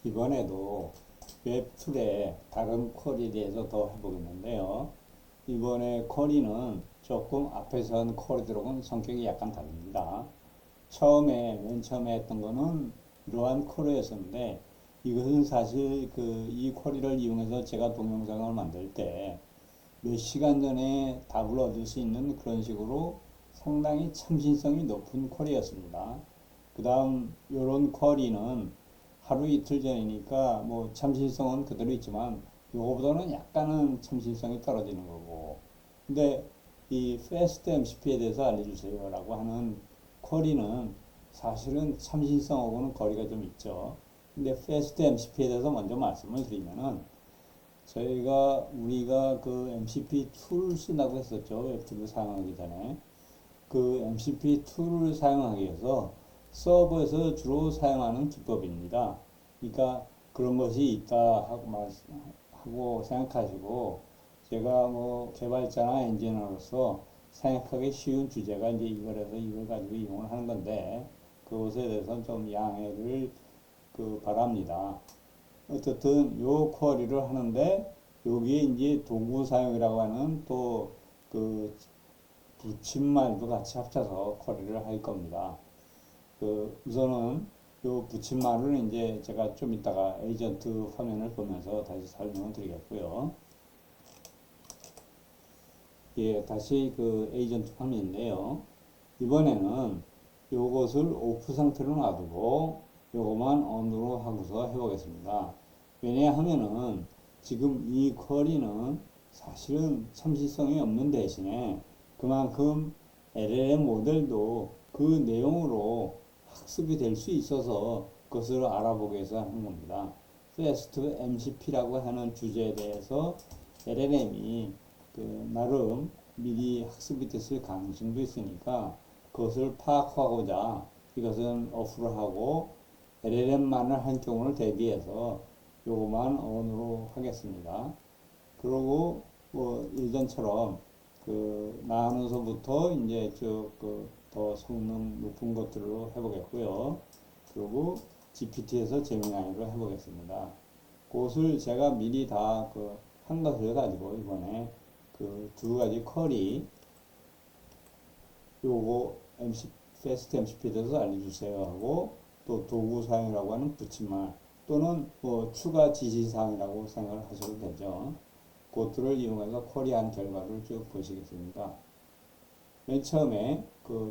이번에도 웹툴의 다른 쿼리에 대해서 더 해보겠는데요. 이번에 쿼리는 조금 앞에서 한 쿼리들하고는 성격이 약간 다릅니다. 맨 처음에 했던 거는 이러한 쿼리였었는데, 이것은 사실 이 쿼리를 이용해서 제가 동영상을 만들 때 몇 시간 전에 답을 얻을 수 있는 그런 식으로 상당히 참신성이 높은 쿼리였습니다. 그 다음 이런 쿼리는 하루 이틀 전이니까 뭐 참신성은 그대로 있지만 요거보다는 약간은 참신성이 떨어지는 거고, 근데 이 fast MCP에 대해서 알려주세요 라고 하는 쿼리는 사실은 참신성하고는 거리가 좀 있죠. 근데 fast MCP에 대해서 먼저 말씀을 드리면은, 우리가 그 MCP 툴을 쓴다고 했었죠. 웹툴을 사용하기 전에. 그 MCP 툴을 사용하기 위해서 서버에서 주로 사용하는 기법입니다. 그러니까 그런 것이 있다 하고 생각하시고, 제가 뭐 개발자나 엔지니어로서 생각하기 쉬운 주제가 이제 이거라서 이걸 가지고 이용을 하는 건데, 그것에 대해서는 좀 양해를 바랍니다. 어쨌든 요 쿼리를 하는데 여기에 이제 도구 사용이라고 하는 또 그 붙임말도 같이 합쳐서 쿼리를 할 겁니다. 우선은 요 붙임말을 이제 제가 좀 이따가 에이전트 화면을 보면서 다시 설명을 드리겠고요. 예, 다시 에이전트 화면인데요. 이번에는 요것을 오프 상태로 놔두고 요것만 on으로 하고서 해보겠습니다. 왜냐하면은 지금 이 쿼리는 사실은 참신성이 없는 대신에 그만큼 LLM 모델도 그 내용으로 학습이 될 수 있어서 그것을 알아보기 위해서 하는 겁니다. Fast MCP라고 하는 주제에 대해서 LLM이 나름 미리 학습이 됐을 가능성도 있으니까 그것을 파악하고자 이것은 오프를 하고 LLM만을 한 경우를 대비해서 요거만 on으로 하겠습니다. 그리고 뭐 예전처럼 나누어서부터 이제 더 성능 높은 것들로 해보겠고요. 그리고 GPT에서 제미나이로 해보겠습니다. 그것을 제가 미리 다 한 것을 가지고 이번에 두 가지 쿼리 요거 fast MCP에 대해서 알려주세요 하고, 또 도구 사용이라고 하는 붙임말 또는 뭐 추가 지시사항이라고 생각을 하셔도 되죠. 그것들을 이용해서 쿼리한 결과를 쭉 보시겠습니다. 맨 처음에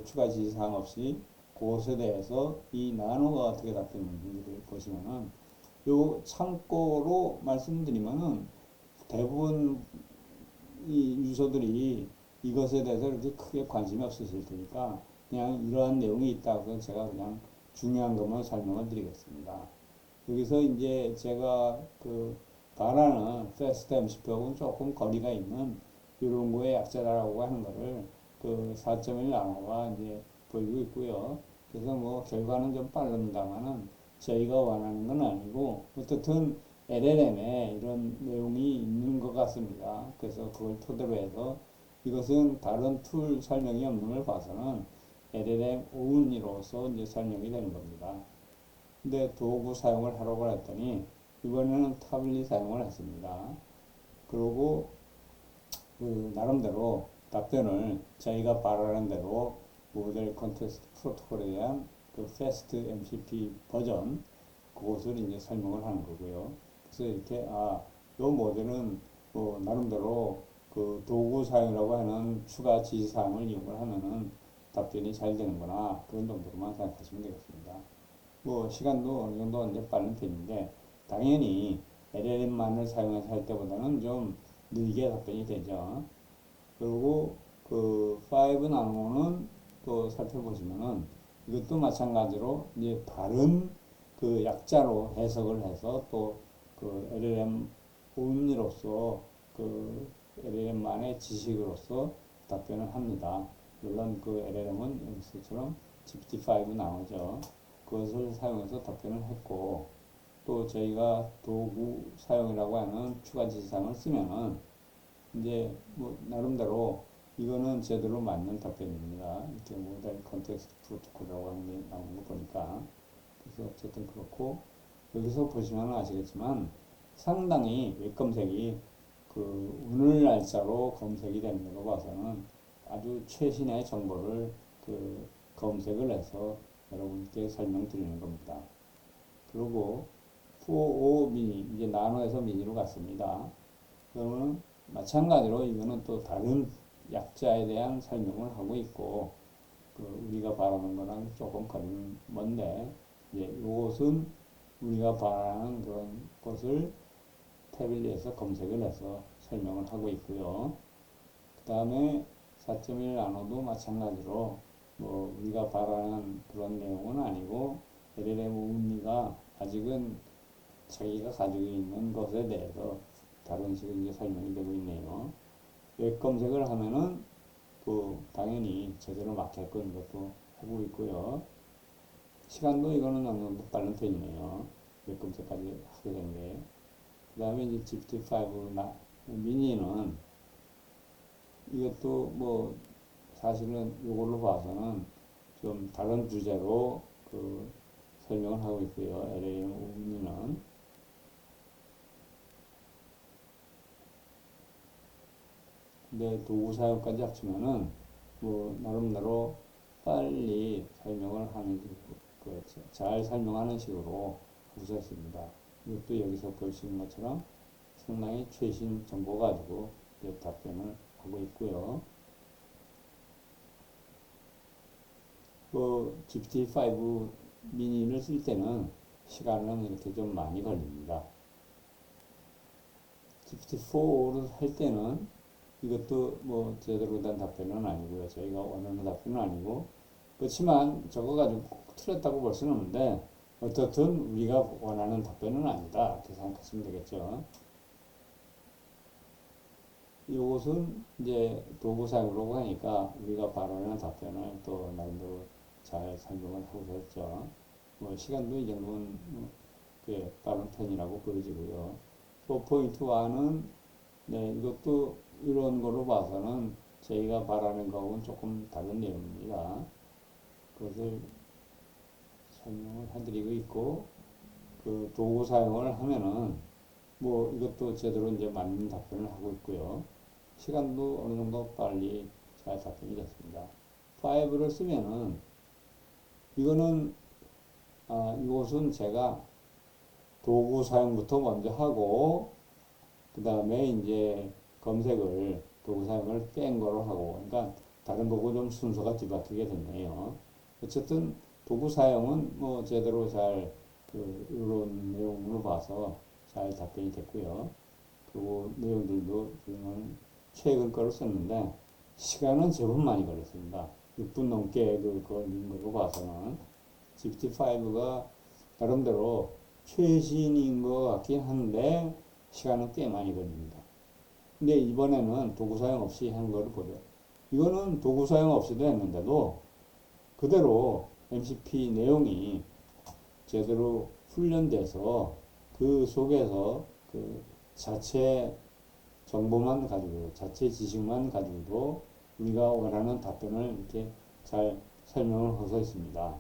추가 지시사항 없이 그것에 대해서 이 나노가 어떻게 답했는지를 보시면은, 요 참고로 말씀드리면은 대부분 이 유저들이 이것에 대해서 그렇게 크게 관심이 없으실 테니까 그냥 이러한 내용이 있다고 해서 제가 그냥 중요한 것만 설명을 드리겠습니다. 여기서 이제 제가 바라는 패스트 MCP하고는 조금 거리가 있는 이런 거의 약자라고 하는 거를 4.1 나노가 이제 보이고 있고요. 그래서 뭐 결과는 좀 빠릅니다만은 저희가 원하는 건 아니고, 어쨌든 LLM에 이런 내용이 있는 것 같습니다. 그래서 그걸 토대로 해서 이것은 다른 툴 설명이 없는 걸 봐서는 LLM on이로서 이제 설명이 되는 겁니다. 근데 도구 사용을 하라고 했더니 이번에는 타블릿 사용을 했습니다. 그리고 나름대로 답변을 저희가 바라는 대로 모델 컨텍스트 프로토콜에 대한 패스트 MCP 버전 그것을 이제 설명을 하는 거고요. 그래서 이렇게 요 모델은 나름대로 도구 사용이라고 하는 추가 지시사항을 이용을 하면은 답변이 잘 되는구나, 그런 정도로만 생각하시면 되겠습니다. 뭐 시간도 어느 정도 이제 빠른 편인데 당연히 LLM만을 사용해서 할 때보다는 좀 느리게 답변이 되죠. 그리고 5 나노는 또 살펴보시면은 이것도 마찬가지로 이제 다른 약자로 해석을 해서 또 LLM 온리로서 LLM만의 지식으로서 답변을 합니다. 물론 LLM은 여기서처럼 GPT-5 나오죠. 그것을 사용해서 답변을 했고, 또 저희가 도구 사용이라고 하는 추가 지시사항을 쓰면은 이제 뭐 나름대로 이거는 제대로 맞는 답변입니다. 이렇게 모델 컨텍스트 프로토콜이라고 하는 게 나오는 거 보니까. 그래서 어쨌든 그렇고, 여기서 보시면 아시겠지만 상당히 웹 검색이 그 오늘 날짜로 검색이 되는 걸로 봐서는 아주 최신의 정보를 그 검색을 해서 여러분께 설명드리는 겁니다. 그리고 4O 미니, 이제 나노에서 미니로 갔습니다. 그러면 마찬가지로 이거는 또 다른 약자에 대한 설명을 하고 있고, 그 우리가 바라는 거랑 조금 거리는 먼데, 이제 이것은 우리가 바라는 그런 것을 태블릿에서 검색을 해서 설명을 하고 있고요. 그 다음에 4.1 나노도 마찬가지로 뭐 우리가 바라는 그런 내용은 아니고 LLM 운리가 아직은 자기가 가지고 있는 것에 대해서 다른 식으로 이제 설명이 되고 있네요. 웹 검색을 하면은 그 당연히 제대로 맞게끔 이것도 하고 있고요. 시간도 이거는 어느 정도 빠른 편이네요. 웹 검색까지 하게 된 게. 그 다음에 이제 GPT-5 미니는 이것도 뭐 사실은 이걸로 봐서는 좀 다른 주제로 그 설명을 하고 있고요. LAM 미니는. 근데 도구 사용까지 합치면은 뭐 나름대로 빨리 설명을 하는 잘 설명하는 식으로 하고 있습니다. 이것도 여기서 볼 수 있는 것처럼 상당히 최신 정보 가지고 답변을 하고 있고요. 그 GPT-5 미니를 쓸 때는 시간은 이렇게 좀 많이 걸립니다. GPT-4를 할 때는 이것도 뭐 제대로 된 답변은 아니고요. 저희가 원하는 답변은 아니고, 그렇지만 저거 가지고 꼭 틀렸다고 볼 수는 없는데 어떻든 우리가 원하는 답변은 아니다 이렇게 생각하시면 되겠죠. 이것은 이제 도구 사용으로 하니까 우리가 바라는 답변을 또 나름대로 잘 설명을 하고 있죠. 뭐 시간도 이 정도는 꽤 빠른 편이라고 보여지고요. 4.1은 네, 이것도 이런 걸로 봐서는 저희가 바라는 거하고는 조금 다른 내용입니다. 그것을 설명을 해드리고 있고, 그 도구 사용을 하면은 뭐 이것도 제대로 이제 맞는 답변을 하고 있고요. 시간도 어느 정도 빨리 잘 답변이 됐습니다. 5를 쓰면은 이거는 이것은 제가 도구 사용부터 먼저 하고 그 다음에 이제 검색을 도구 사용을 뺀 거로 하고, 그러니까 다른 거고 좀 순서가 뒤바뀌게 됐네요. 어쨌든 도구 사용은 뭐 제대로 잘 이런 내용으로 봐서 잘 답변이 됐고요. 그리고 내용들도 지금은 최근 거를 썼는데 시간은 제법 많이 걸렸습니다. 6분 넘게 걸린 걸로 봐서는 GPT-5가 나름대로 최신인 것 같긴 한데 시간은 꽤 많이 걸립니다. 근데 이번에는 도구 사용 없이 한 거를 보죠. 이거는 도구 사용 없이도 했는데도 그대로 MCP 내용이 제대로 훈련돼서 그 속에서 그 자체 정보만 가지고, 자체 지식만 가지고도 우리가 원하는 답변을 이렇게 잘 설명을 하고 있습니다.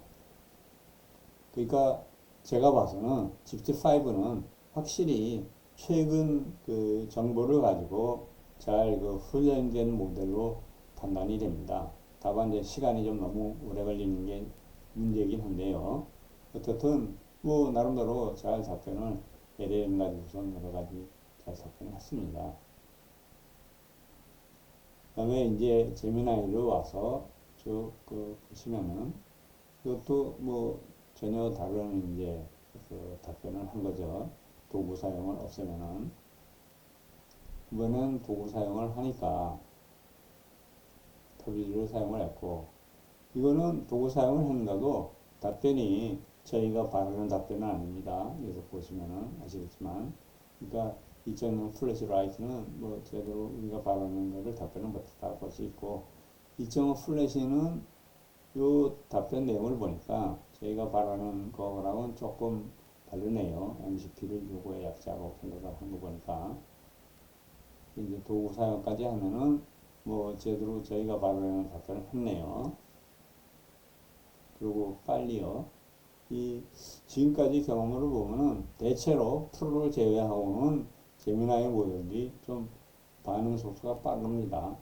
그러니까 제가 봐서는 GPT-5는 확실히 최근 그 정보를 가지고 잘 그 훈련된 모델로 판단이 됩니다. 다만 이제 시간이 좀 너무 오래 걸리는 게 문제이긴 한데요. 어떻든 뭐 나름대로 잘 답변을 LLM 가지고서 여러 가지 잘 답변을 했습니다. 그 다음에 이제 제미나이로 와서 쭉 보시면은 이것도 뭐 전혀 다른 이제 그 답변을 한 거죠. 도구 사용을 없애면은. 이번엔 도구 사용을 하니까 터비를 사용을 했고, 이거는 도구 사용을 했는데도 답변이 저희가 바라는 답변은 아닙니다. 여기서 보시면은 아시겠지만, 그러니까 2.0 플래시 라이트는 뭐 제대로 우리가 바라는 것을 답변을 못했다 볼 수 있고, 2.5 플래시는 요 답변 내용을 보니까 저희가 바라는 거랑은 조금 다르네요. MCP를 요구의 약자로 생각을 한 거 보니까. 이제 도구 사용까지 하면은 뭐 제대로 저희가 바라는 답변을 했네요. 그리고 빨리요. 이 지금까지 경험으로 보면은 대체로 프로를 제외하고는 제미나이 모델이 좀 반응 속도가 빠릅니다.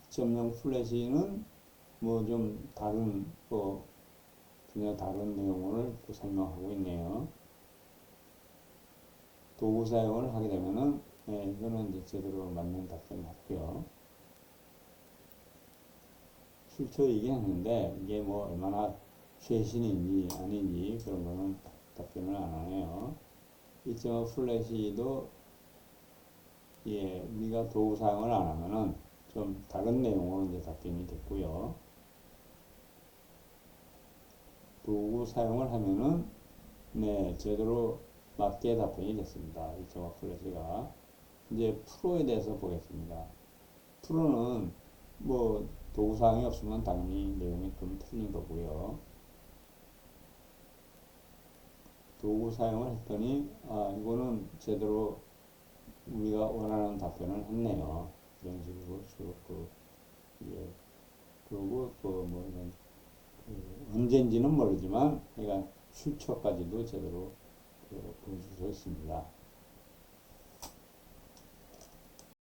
점령 플래시는 뭐 좀 다른 전혀 다른 내용을 또 설명하고 있네요. 도구 사용을 하게 되면은 이거는 이제 제대로 맞는 답변을 했고요. 출처 얘기했는데 이게 뭐 얼마나 최신인지 아닌지 그런 거는 답변을 안 하네요. 2.5 플래시도 우리가 도구 사용을 안 하면은 좀 다른 내용으로 이제 답변이 됐고요. 도구 사용을 하면은 제대로 맞게 답변이 됐습니다. 2.5 플래시가. 이제 프로에 대해서 보겠습니다. 프로는 뭐 도구 사항이 없으면 당연히 내용이 좀 틀린 거고요. 도구 사용을 했더니 이거는 제대로 우리가 원하는 답변을 했네요. 이런 식으로 쭉 그리고 또 뭐 이런 언제인지는 모르지만 그러니까 출처까지도 제대로 보여줄 수 있습니다.